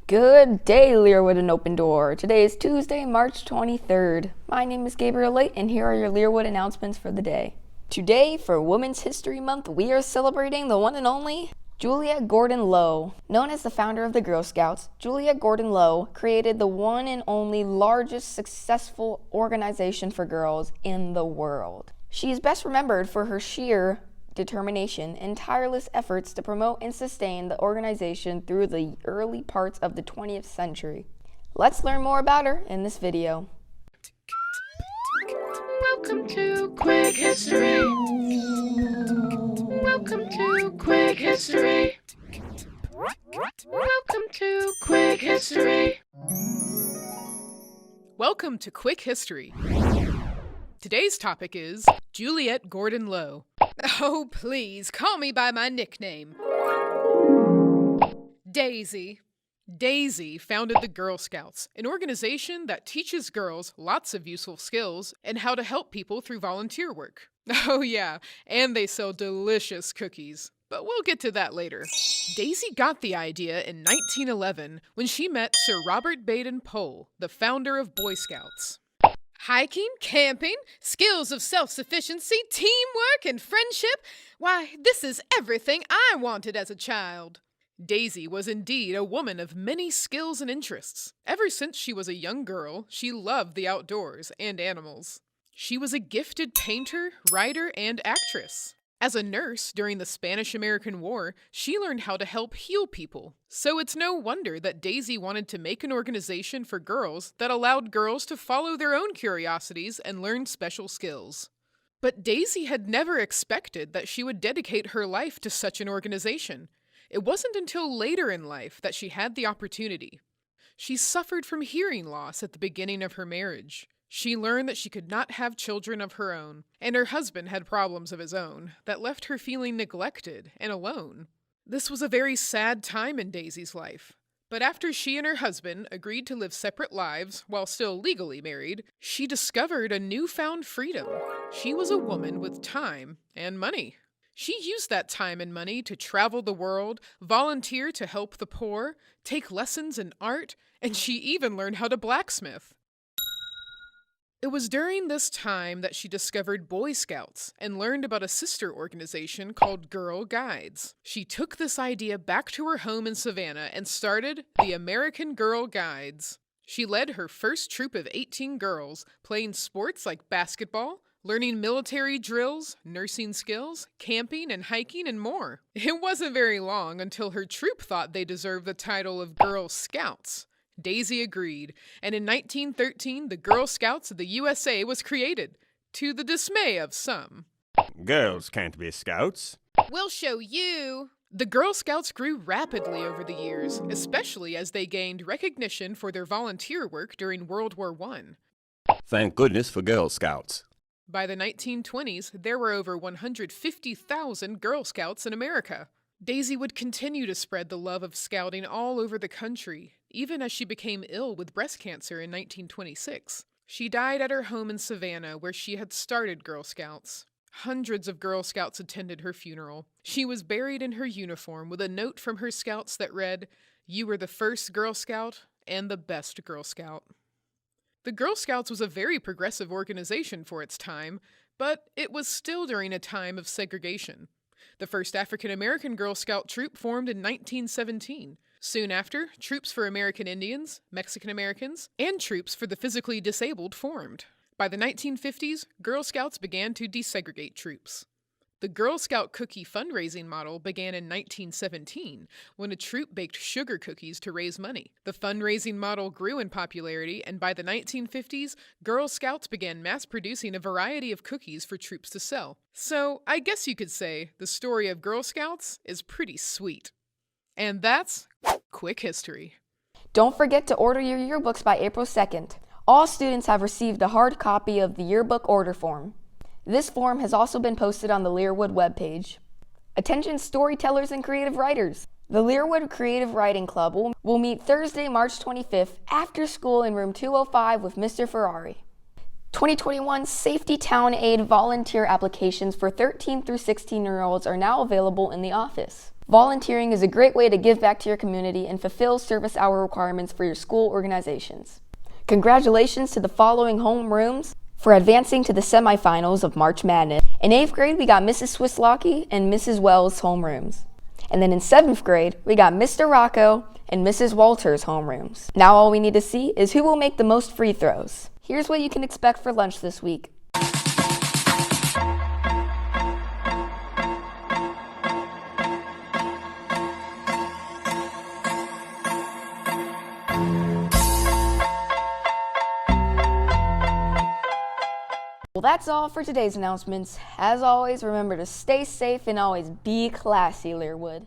Good day, Learwood and Open Door. Today is Tuesday, March 23rd. My name is Gabriel Late, and here are your Learwood announcements for the day. Today, for Women's History Month, we are celebrating the one and only Juliette Gordon Low. Known as the founder of the Girl Scouts, Juliette Gordon Low created the one and only largest successful organization for girls in the world. She is best remembered for her sheer determination and tireless efforts to promote and sustain the organization through the early parts of the 20th century. Let's learn more about her in this video. Welcome to Quick History. Welcome to Quick History. Welcome to Quick History. Welcome to Quick History. Today's topic is Juliette Gordon Low. Oh, please, call me by my nickname. Daisy. Daisy founded the Girl Scouts, an organization that teaches girls lots of useful skills and how to help people through volunteer work. Oh yeah, and they sell delicious cookies. But we'll get to that later. Daisy got the idea in 1911 when she met Sir Robert Baden-Powell, the founder of Boy Scouts. Hiking, camping, skills of self-sufficiency, teamwork, and friendship. Why, this is everything I wanted as a child. Daisy was indeed a woman of many skills and interests. Ever since she was a young girl, she loved the outdoors and animals. She was a gifted painter, writer, and actress. As a nurse during the Spanish-American War, she learned how to help heal people. So it's no wonder that Daisy wanted to make an organization for girls that allowed girls to follow their own curiosities and learn special skills. But Daisy had never expected that she would dedicate her life to such an organization. It wasn't until later in life that she had the opportunity. She suffered from hearing loss at the beginning of her marriage. She learned that she could not have children of her own, and her husband had problems of his own that left her feeling neglected and alone. This was a very sad time in Daisy's life. But after she and her husband agreed to live separate lives while still legally married, she discovered a newfound freedom. She was a woman with time and money. She used that time and money to travel the world, volunteer to help the poor, take lessons in art, and she even learned how to blacksmith. It was during this time that she discovered Boy Scouts and learned about a sister organization called Girl Guides. She took this idea back to her home in Savannah and started the American Girl Guides. She led her first troop of 18 girls, playing sports like basketball, learning military drills, nursing skills, camping and hiking, and more. It wasn't very long until her troop thought they deserved the title of Girl Scouts. Daisy agreed, and in 1913 the Girl Scouts of the USA was created, to the dismay of some. Girls can't be scouts. We'll show you. The Girl Scouts grew rapidly over the years, especially as they gained recognition for their volunteer work during World War I. Thank goodness for Girl Scouts. By the 1920s, there were over 150,000 Girl Scouts in America. Daisy would continue to spread the love of scouting all over the country, even as she became ill with breast cancer in 1926. She died at her home in Savannah, where she had started Girl Scouts. Hundreds of Girl Scouts attended her funeral. She was buried in her uniform with a note from her scouts that read, "You were the first Girl Scout and the best Girl Scout." The Girl Scouts was a very progressive organization for its time, but it was still during a time of segregation. The first African-American Girl Scout troop formed in 1917. Soon after, troops for American Indians, Mexican Americans, and troops for the physically disabled formed. By the 1950s, Girl Scouts began to desegregate troops. The Girl Scout cookie fundraising model began in 1917, when a troop baked sugar cookies to raise money. The fundraising model grew in popularity, and by the 1950s, Girl Scouts began mass-producing a variety of cookies for troops to sell. So, I guess you could say the story of Girl Scouts is pretty sweet. And that's Quick History. Don't forget to order your yearbooks by April 2nd. All students have received a hard copy of the yearbook order form. This form has also been posted on the Learwood webpage. Attention storytellers and creative writers. The Learwood Creative Writing Club will meet Thursday, March 25th after school in room 205 with Mr. Ferrari. 2021 Safety Town Aid volunteer applications for 13 through 16-year-olds are now available in the office. Volunteering is a great way to give back to your community and fulfill service hour requirements for your school organizations. Congratulations to the following homerooms for advancing to the semifinals of March Madness. In 8th grade, we got Mrs. Swislocki and Mrs. Wells' homerooms. And then in 7th grade, we got Mr. Rocco and Mrs. Walters' homerooms. Now all we need to see is who will make the most free throws. Here's what you can expect for lunch this week. Well, that's all for today's announcements. As always, remember to stay safe and always be classy, Learwood.